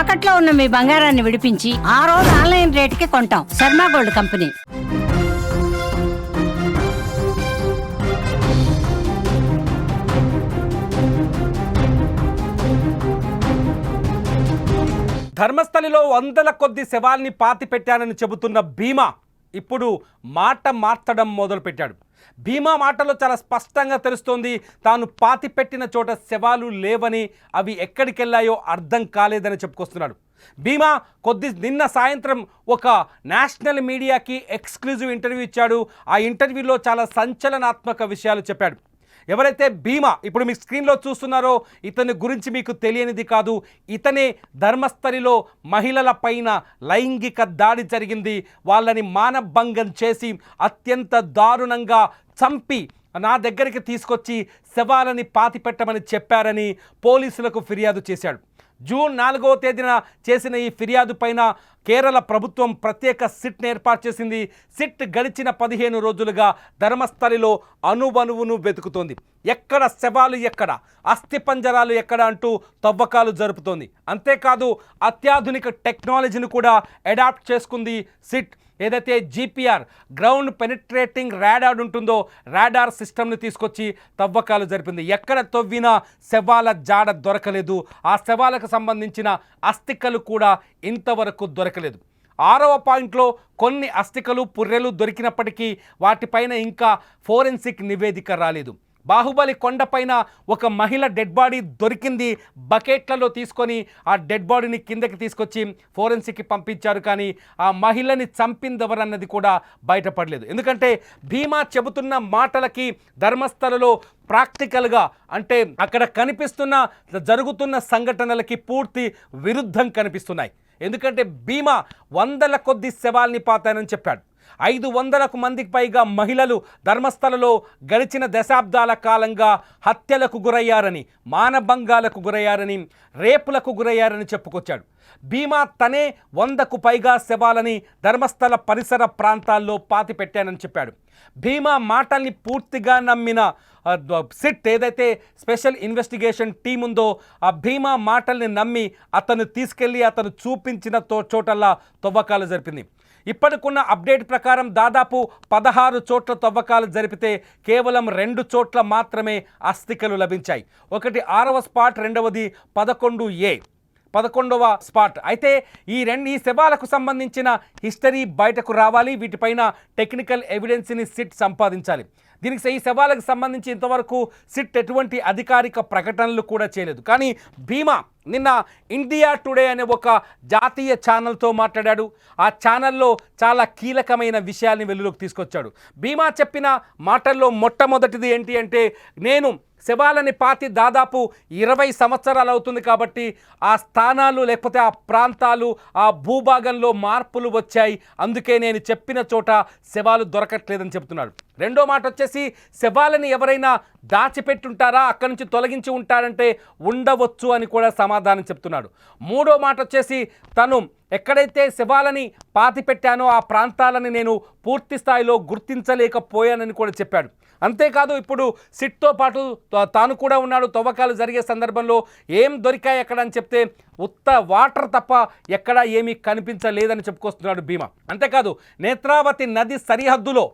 తాకట్లో ఉన్న మీ బంగారాన్ని విడిపించి ఆ రోజు ఆన్లైన్ రేటుకి కొంటాం. Sharma gold company. ధర్మస్థలిలో వందల కొద్ది శవాల్ని పాతి పెట్టానని చెబుతున్న భీమా ఇప్పుడు మాట మార్చడం మొదలుపెట్టాడు. భీమా మాటలో చాలా స్పష్టంగా తెలుస్తోంది, తాను పాతి పెట్టిన చోట శవాలు లేవని, అవి ఎక్కడికెళ్ళాయో అర్థం కాలేదని చెప్పుకొస్తున్నాడు. భీమా నిన్న సాయంత్రం ఒక నేషనల్ మీడియాకి ఎక్స్క్లూజివ్ ఇంటర్వ్యూ ఇచ్చాడు. ఆ ఇంటర్వ్యూలో చాలా సంచలనాత్మక విషయాలు చెప్పాడు. ఎవరైతే భీమా ఇప్పుడు మీ స్క్రీన్లో చూస్తున్నారో ఇతని గురించి మీకు తెలియనిది కాదు. ఇతనే ధర్మస్థలిలో మహిళల పైన లైంగిక దాడి జరిగింది, వాళ్ళని మానభంగం చేసి అత్యంత దారుణంగా చంపి నా దగ్గరికి తీసుకొచ్చి శవాలని పాతిపెట్టమని చెప్పారని పోలీసులకు ఫిర్యాదు చేశాడు. జూన్ 4వ తేదీన చేసిన ఈ ఫిర్యాదు పైన కేరళ ప్రభుత్వం ప్రత్యేక సిట్ను ఏర్పాటు చేసింది. సిట్ గడిచిన 15 రోజులుగా ధర్మస్థలిలో అణువణువును వెతుకుతోంది. ఎక్కడ శవాలు ఎక్కడ, అస్థిపంజరాలు ఎక్కడ అంటూ తవ్వకాలు జరుపుతోంది. అంతేకాదు అత్యాధునిక టెక్నాలజీని కూడా అడాప్ట్ చేసుకుంది సిట్. ఏదైతే జీపీఆర్ గ్రౌండ్ పెనిట్రేటింగ్ రాడార్ ఉంటుందో రాడార్ సిస్టమ్ని తీసుకొచ్చి తవ్వకాలు జరిపింది. ఎక్కడ తవ్వినా శవాల జాడ దొరకలేదు. ఆ శవాలకు సంబంధించిన అస్థికలు కూడా ఇంతవరకు దొరకలేదు. 6వ పాయింట్లో కొన్ని అస్థికలు పుర్రెలు దొరికినప్పటికీ వాటిపైన ఇంకా ఫోరెన్సిక్ నివేదిక రాలేదు. బాహుబలి కొండపైన ఒక మహిళ డెడ్ బాడీ దొరికింది. బకెట్లలో తీసుకొని ఆ డెడ్ బాడీని కిందకి తీసుకొచ్చి ఫోరెన్సిక్కి పంపించారు. కానీ ఆ మహిళని చంపిందెవరన్నది కూడా బయటపడలేదు. ఎందుకంటే భీమా చెబుతున్న మాటలకి ధర్మస్థలలో ప్రాక్టికల్గా అంటే అక్కడ జరుగుతున్న సంఘటనలకి పూర్తి విరుద్ధం కనిపిస్తున్నాయి. ఎందుకంటే భీమా వందల కొద్ది శవాల్ని పాతానని చెప్పాడు. 500కు మందికి పైగా మహిళలు ధర్మస్థలలో గడిచిన దశాబ్దాల కాలంగా హత్యలకు గురయ్యారని, మానభంగాలకు గురయ్యారని, రేపులకు గురయ్యారని చెప్పుకొచ్చాడు. భీమా తనే 100కు పైగా శవాలని ధర్మస్థల పరిసర ప్రాంతాల్లో పాతి పెట్టానని చెప్పాడు. భీమా మాటల్ని పూర్తిగా నమ్మిన సిట్ ఏదైతే స్పెషల్ ఇన్వెస్టిగేషన్ టీం ఉందో ఆ భీమా మాటల్ని నమ్మి అతను తీసుకెళ్ళి అతను చూపించిన చోటల్లా తవ్వకాలు జరిపింది. ఇప్పటికున్న అప్డేట్ ప్రకారం దాదాపు 16 చోట్ల తవ్వకాలు జరిపితే కేవలం 2 చోట్ల మాత్రమే అస్థికలు లభించాయి. ఒకటి 6వ స్పాట్, రెండవది 11వ స్పాట్. అయితే ఈ శవాలకు సంబంధించిన హిస్టరీ బయటకు రావాలి. వీటిపైన టెక్నికల్ ఎవిడెన్స్ని సిట్ సంపాదించాలి. దీనికి ఈ శవాలకు సంబంధించి ఇంతవరకు సిట్ ఎటువంటి అధికారిక ప్రకటనలు కూడా చేయలేదు. కానీ భీమా నిన్న ఇండియా టుడే అనే ఒక జాతీయ ఛానల్తో మాట్లాడాడు. ఆ ఛానల్లో చాలా కీలకమైన విషయాల్ని వెలుగులోకి తీసుకొచ్చాడు. భీమా చెప్పిన మాటల్లో మొట్టమొదటిది ఏంటి అంటే, నేను శవాలని పాతి దాదాపు 20 సంవత్సరాలు అవుతుంది కాబట్టి ఆ స్థానాలు లేకపోతే ఆ ప్రాంతాలు ఆ భూభాగంలో మార్పులు వచ్చాయి, అందుకే నేను చెప్పిన చోట శవాలు దొరకట్లేదని చెప్తున్నాడు. రెండో మాట వచ్చేసి శవాలని ఎవరైనా దాచిపెట్టుంటారా, అక్కడి నుంచి తొలగించి ఉంటారంటే ఉండవచ్చు అని కూడా సమాధానం చెప్తున్నాడు. మూడో మాట వచ్చేసి తను ఎక్కడైతే శవాలని పాతి పెట్టానో ఆ ప్రాంతాలని నేను పూర్తి స్థాయిలో గుర్తించలేకపోయానని కూడా చెప్పాడు. అంతేకాదు ఇప్పుడు సిట్తో పాటు తాను కూడా ఉన్నాడు. తవ్వకాలు జరిగే సందర్భంలో ఏం దొరికాయి ఎక్కడ అని చెప్తే ఉత్త వాటర్ తప్ప ఎక్కడా ఏమీ కనిపించలేదని చెప్పుకొస్తున్నాడు భీమా. అంతేకాదు నేత్రావతి నది సరిహద్దులో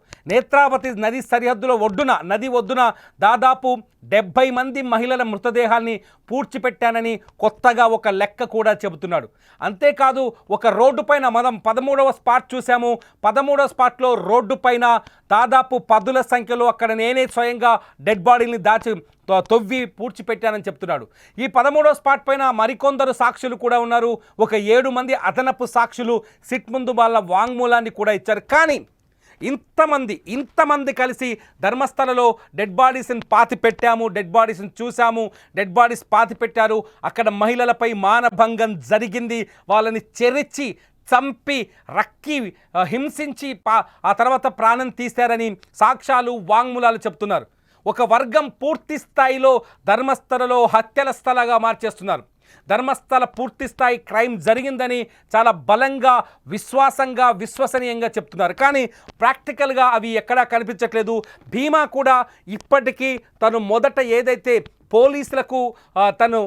నది ఒడ్డున దాదాపు 70 మంది మహిళల మృతదేహాల్ని పూడ్చిపెట్టానని కొత్తగా ఒక లెక్క కూడా చెబుతున్నాడు. అంతేకాదు ఒక రోడ్డు పైన మనం 13వ స్పాట్ చూసాము. 13వ స్పాట్లో రోడ్డు పైన దాదాపు 10ల సంఖ్యలో అక్కడ నేనే స్వయంగా డెడ్ బాడీని తవ్వి పూడ్చిపెట్టానని చెప్తున్నాడు. ఈ 13వ స్పాట్ పైన మరికొందరు సాక్షులు కూడా ఉన్నారు. ఒక 7 మంది అదనపు సాక్షులు సిట్ ముందు వాళ్ళ వాంగ్మూలాన్ని కూడా ఇచ్చారు. కానీ ఇంతమంది కలిసి ధర్మస్థలలో డెడ్ బాడీస్ని పాతి పెట్టాము, డెడ్ బాడీస్ని చూసాము, డెడ్ బాడీస్ పాతి పెట్టారు, అక్కడ మహిళలపై మానభంగం జరిగింది, వాళ్ళని చెరిచి చంపి రక్కి హింసించి ఆ తర్వాత ప్రాణం తీశారని సాక్ష్యాలు వాంగ్మూలాలు చెప్తున్నారు. ఒక వర్గం పూర్తి స్థాయిలో ధర్మస్థలలో హత్యల స్థలంగా మార్చేస్తున్నారు. ధర్మస్థల పూర్తి స్థాయి క్రైమ్ జరిగిందని చాలా బలంగా విశ్వసనీయంగా చెప్తున్నారు. కానీ ప్రాక్టికల్గా అవి ఎక్కడా కనిపించట్లేదు. భీమా కూడా ఇప్పటికీ తను మొదట ఏదైతే పోలీసులకు తను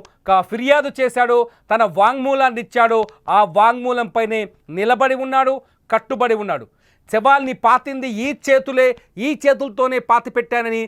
ఫిర్యాదు చేశాడో, తన వాంగ్మూలాన్ని ఇచ్చాడో, ఆ వాంగ్మూలంపైనే నిలబడి ఉన్నాడు, కట్టుబడి ఉన్నాడు. శవాల్ని పాతింది ఈ చేతులతోనే పాతి పెట్టానని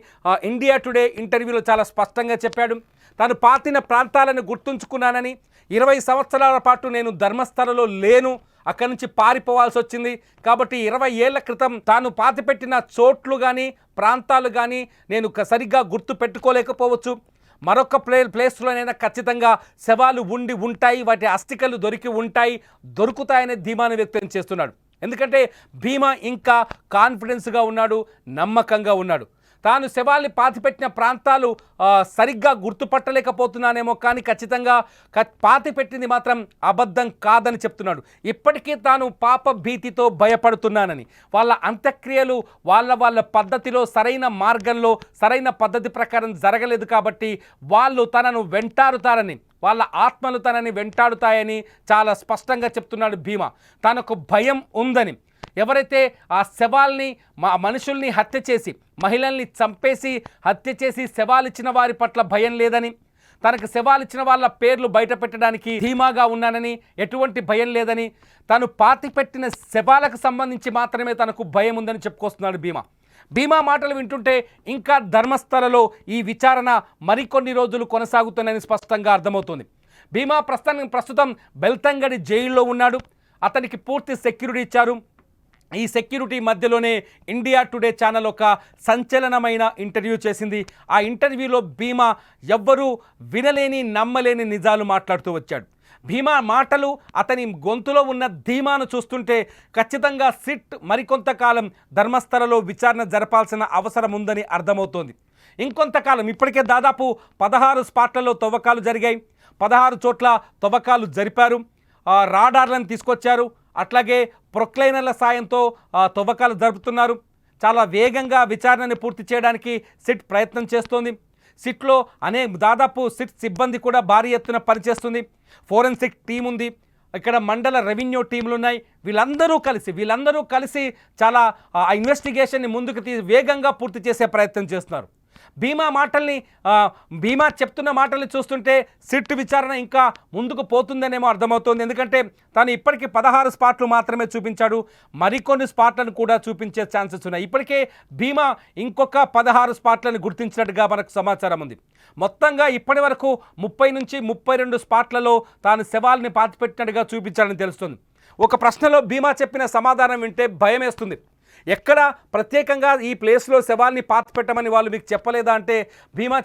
ఇండియా టుడే ఇంటర్వ్యూలో చాలా స్పష్టంగా చెప్పాడు. తాను పాతిన ప్రాంతాలను గుర్తుంచుకున్నానని, 20 సంవత్సరాల పాటు నేను ధర్మస్థలలో లేను, అక్కడి నుంచి పారిపోవాల్సి వచ్చింది. కాబట్టి 20 ఏళ్ల క్రితం తాను పాతిపెట్టిన చోట్లు కానీ ప్రాంతాలు కానీ నేను సరిగ్గా గుర్తు పెట్టుకోలేకపోవచ్చు. మరొక ప్లేస్లోనైనా ఖచ్చితంగా శవాలు ఉంటాయి, వాటి అస్థికలు దొరుకుతాయనే ధీమాను వ్యక్తం చేస్తున్నాడు. ఎందుకంటే భీమా ఇంకా కాన్ఫిడెన్స్గా ఉన్నాడు, నమ్మకంగా ఉన్నాడు. తాను శవాల్ని పాతిపెట్టిన ప్రాంతాలు సరిగ్గా గుర్తుపట్టలేకపోతున్నానేమో, కానీ ఖచ్చితంగా పాతిపెట్టింది మాత్రం అబద్ధం కాదని చెప్తున్నాడు. ఇప్పటికీ తాను పాప భీతితో భయపడుతున్నానని, వాళ్ళ అంత్యక్రియలు వాళ్ళ పద్ధతిలో సరైన మార్గంలో సరైన పద్ధతి ప్రకారం జరగలేదు కాబట్టి వాళ్ళు తనను వెంటాడుతారని, వాళ్ళ ఆత్మలు తనని వెంటాడుతాయని చాలా స్పష్టంగా చెప్తున్నాడు భీమా. తనకు భయం ఉందని, ఎవరైతే ఆ శవాల్ని మనుషుల్ని హత్య చేసి, మహిళల్ని చంపేసి హత్య చేసి శవాలిచ్చిన వారి పట్ల భయం లేదని, తనకు శవాలిచ్చిన వాళ్ళ పేర్లు బయట పెట్టడానికి ధీమాగా ఉన్నానని, ఎటువంటి భయం లేదని, తను పాతిపెట్టిన శవాలకు సంబంధించి మాత్రమే తనకు భయం ఉందని చెప్పుకొస్తున్నాడు భీమా మాటలు వింటుంటే ఇంకా ధర్మస్థలలో ఈ విచారణ మరికొన్ని రోజులు కొనసాగుతుందని స్పష్టంగా అర్థమవుతుంది. భీమా ప్రస్తుతం బెల్తంగడి జైల్లో ఉన్నాడు. అతనికి పూర్తి సెక్యూరిటీ ఇచ్చారు. ఈ సెక్యూరిటీ మధ్యలోనే ఇండియా టుడే ఛానల్ ఒక సంచలనమైన ఇంటర్వ్యూ చేసింది. ఆ ఇంటర్వ్యూలో భీమా ఎవ్వరూ వినలేని నమ్మలేని నిజాలు మాట్లాడుతూ వచ్చాడు. భీమా మాటలు, అతని గొంతులో ఉన్న ధీమాను చూస్తుంటే ఖచ్చితంగా సిట్ మరికొంతకాలం ధర్మస్థలలో విచారణ జరపాల్సిన అవసరం ఉందని అర్థమవుతోంది. ఇంకొంతకాలం, ఇప్పటికే దాదాపు 16 స్పాట్లలో తవ్వకాలు జరిగాయి, 16 చోట్ల తవ్వకాలు జరిపారు, రాడార్లను తీసుకొచ్చారు, అట్లాగే ప్రొక్లైనర్ల సాయంతో తవ్వకాలు జరుపుతున్నారు. చాలా వేగంగా విచారణని పూర్తి చేయడానికి సిట్ ప్రయత్నం చేస్తోంది. సిట్లో దాదాపు సిట్ సిబ్బంది కూడా భారీ ఎత్తున పనిచేస్తుంది. ఫోరెన్సిక్ టీం ఉంది, ఇక్కడ మండల రెవెన్యూ టీంలు ఉన్నాయి. వీళ్ళందరూ కలిసి చాలా ఇన్వెస్టిగేషన్ని ముందుకు వేగంగా పూర్తి చేసే ప్రయత్నం చేస్తున్నారు. భీమా చెప్తున్న మాటల్ని చూస్తుంటే సిట్ విచారణ ఇంకా ముందుకు పోతుందనేమో అర్థమవుతోంది. ఎందుకంటే తాను ఇప్పటికీ 16 స్పాట్లు మాత్రమే చూపించాడు, మరికొన్ని స్పాట్లను కూడా చూపించే ఛాన్సెస్ ఉన్నాయి. ఇప్పటికే భీమా ఇంకొక 16 స్పాట్లను గుర్తించినట్టుగా మనకు సమాచారం ఉంది. మొత్తంగా ఇప్పటి వరకు 30 నుంచి 32 స్పాట్లలో తాను శవాల్ని పాతిపెట్టినట్టుగా చూపించాలని తెలుస్తుంది. ఒక ప్రశ్నలో భీమా చెప్పిన సమాధానం వింటే భయం వేస్తుంది. ఎక్కడ ప్రత్యేకంగా ఈ ప్లేస్లో శవాల్ని పాతి పెట్టమని వాళ్ళు మీకు చెప్పలేదా అంటే భీమా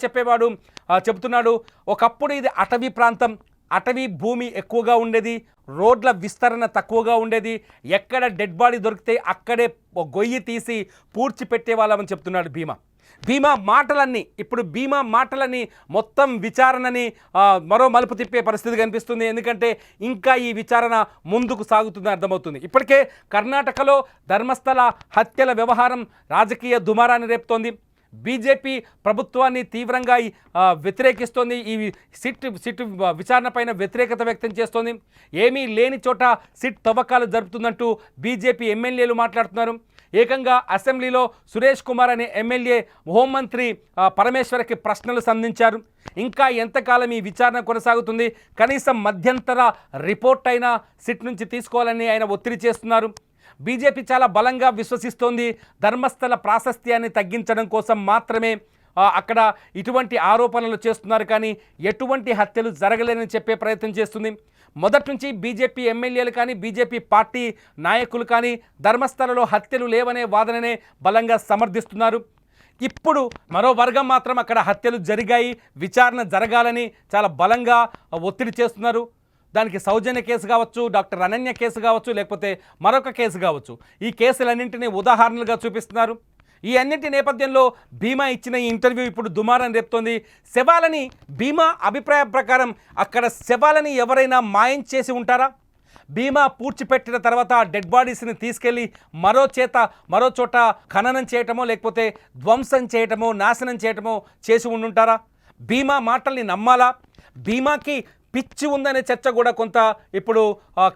చెప్తున్నాడు, ఒకప్పుడు ఇది అటవీ ప్రాంతం, అటవీ భూమి ఎక్కువగా ఉండేది, రోడ్ల విస్తరణ తక్కువగా ఉండేది, ఎక్కడ డెడ్ బాడీ దొరికితే అక్కడే గొయ్యి తీసి పూడ్చిపెట్టేవాళ్ళమని చెప్తున్నాడు భీమా మాటలన్నీ మొత్తం విచారణని మరో మలుపు తిప్పే పరిస్థితి కనిపిస్తుంది. ఎందుకంటే ఇంకా ఈ విచారణ ముందుకు సాగుతుందని అర్థమవుతుంది. ఇప్పటికే కర్ణాటకలో ధర్మస్థల హత్యల వ్యవహారం రాజకీయ దుమారాన్ని రేపుతోంది. బీజేపీ ప్రభుత్వాన్ని తీవ్రంగా వ్యతిరేకిస్తోంది. ఈ సిట్ విచారణ పైన వ్యతిరేకత వ్యక్తం చేస్తోంది. ఏమీ లేని చోట సిట్ తవ్వకాలు జరుపుతుందంటూ బీజేపీ ఎమ్మెల్యేలు మాట్లాడుతున్నారు. ఏకంగా అసెంబ్లీలో సురేష్ కుమార్ అనే ఎమ్మెల్యే హోంమంత్రి పరమేశ్వర్కి ప్రశ్నలు సంధించారు. ఇంకా ఎంతకాలం ఈ విచారణ కొనసాగుతుంది, కనీసం మధ్యంతర రిపోర్ట్ అయినా సిట్ నుంచి తీసుకోవాలని ఆయన ఒత్తిడి చేస్తున్నారు. బీజేపీ చాలా బలంగా విశ్వసిస్తోంది ధర్మస్థల ప్రాశస్త్యాన్ని తగ్గించడం కోసం మాత్రమే అక్కడ ఇటువంటి ఆరోపణలు చేస్తున్నారు, కానీ ఎటువంటి హత్యలు జరగలేదని చెప్పే ప్రయత్నం చేస్తుంది. మొదటి నుంచి బీజేపీ ఎమ్మెల్యేలు కానీ బీజేపీ పార్టీ నాయకులు కానీ ధర్మస్థలలో హత్యలు లేవనే వాదననే బలంగా సమర్థిస్తున్నారు. ఇప్పుడు మరో వర్గం మాత్రం అక్కడ హత్యలు జరిగాయి, విచారణ జరగాలని చాలా బలంగా ఒత్తిడి చేస్తున్నారు. దానికి సౌజన్య కేసు కావచ్చు, డాక్టర్ అనన్య కేసు కావచ్చు, లేకపోతే మరొక కేసు కావచ్చు, ఈ కేసులన్నింటినీ ఉదాహరణలుగా చూపిస్తున్నారు. ఈ అన్నింటి నేపథ్యంలో భీమా ఇచ్చిన ఈ ఇంటర్వ్యూ ఇప్పుడు దుమారం రేపుతోంది. శవాలని భీమా అభిప్రాయం ప్రకారం అక్కడ శవాలని ఎవరైనా మాయం చేసి ఉంటారా? భీమా పూడ్చిపెట్టిన తర్వాత డెడ్ బాడీస్ని తీసుకెళ్ళి మరో చోట ఖననం చేయటమో లేకపోతే ధ్వంసం చేయటమో నాశనం చేయటమో చేసి ఉండుంటారా? భీమా మాటల్ని నమ్మాలా? భీమాకి పిచ్చి ఉందనే చర్చ కూడా కొంత ఇప్పుడు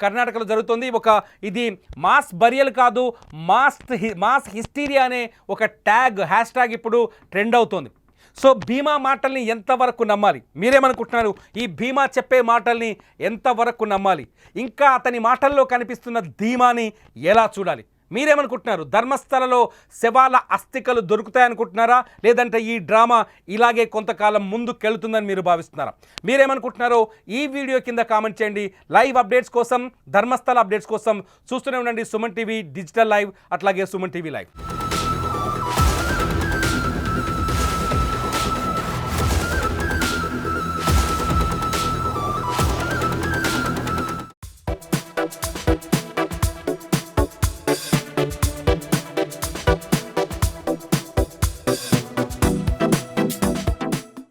కర్ణాటకలో జరుగుతుంది. ఇది మాస్ బరియల్ కాదు, మాస్ హిస్టీరియా అనే ఒక హ్యాష్ ట్యాగ్ ఇప్పుడు ట్రెండ్ అవుతోంది. సో భీమా మాటల్ని ఎంతవరకు నమ్మాలి? మీరేమనుకుంటున్నారు? ఈ భీమా చెప్పే మాటల్ని ఎంతవరకు నమ్మాలి? ఇంకా అతని మాటల్లో కనిపిస్తున్న ధీమాని ఎలా చూడాలి? మీరేమనుకుంటున్నారు? ధర్మస్థలలో శవాల అస్థికలు దొరుకుతాయనుకుంటున్నారా, లేదంటే ఈ డ్రామా ఇలాగే కొంతకాలం ముందుకెళ్తుందని మీరు భావిస్తున్నారా? మీరేమనుకుంటున్నారో ఈ వీడియో కింద కామెంట్ చేయండి. లైవ్ అప్డేట్స్ కోసం, ధర్మస్థల అప్డేట్స్ కోసం చూస్తూనే ఉండండి సుమన్ టీవీ డిజిటల్ లైవ్, అట్లాగే సుమన్ టీవీ లైవ్.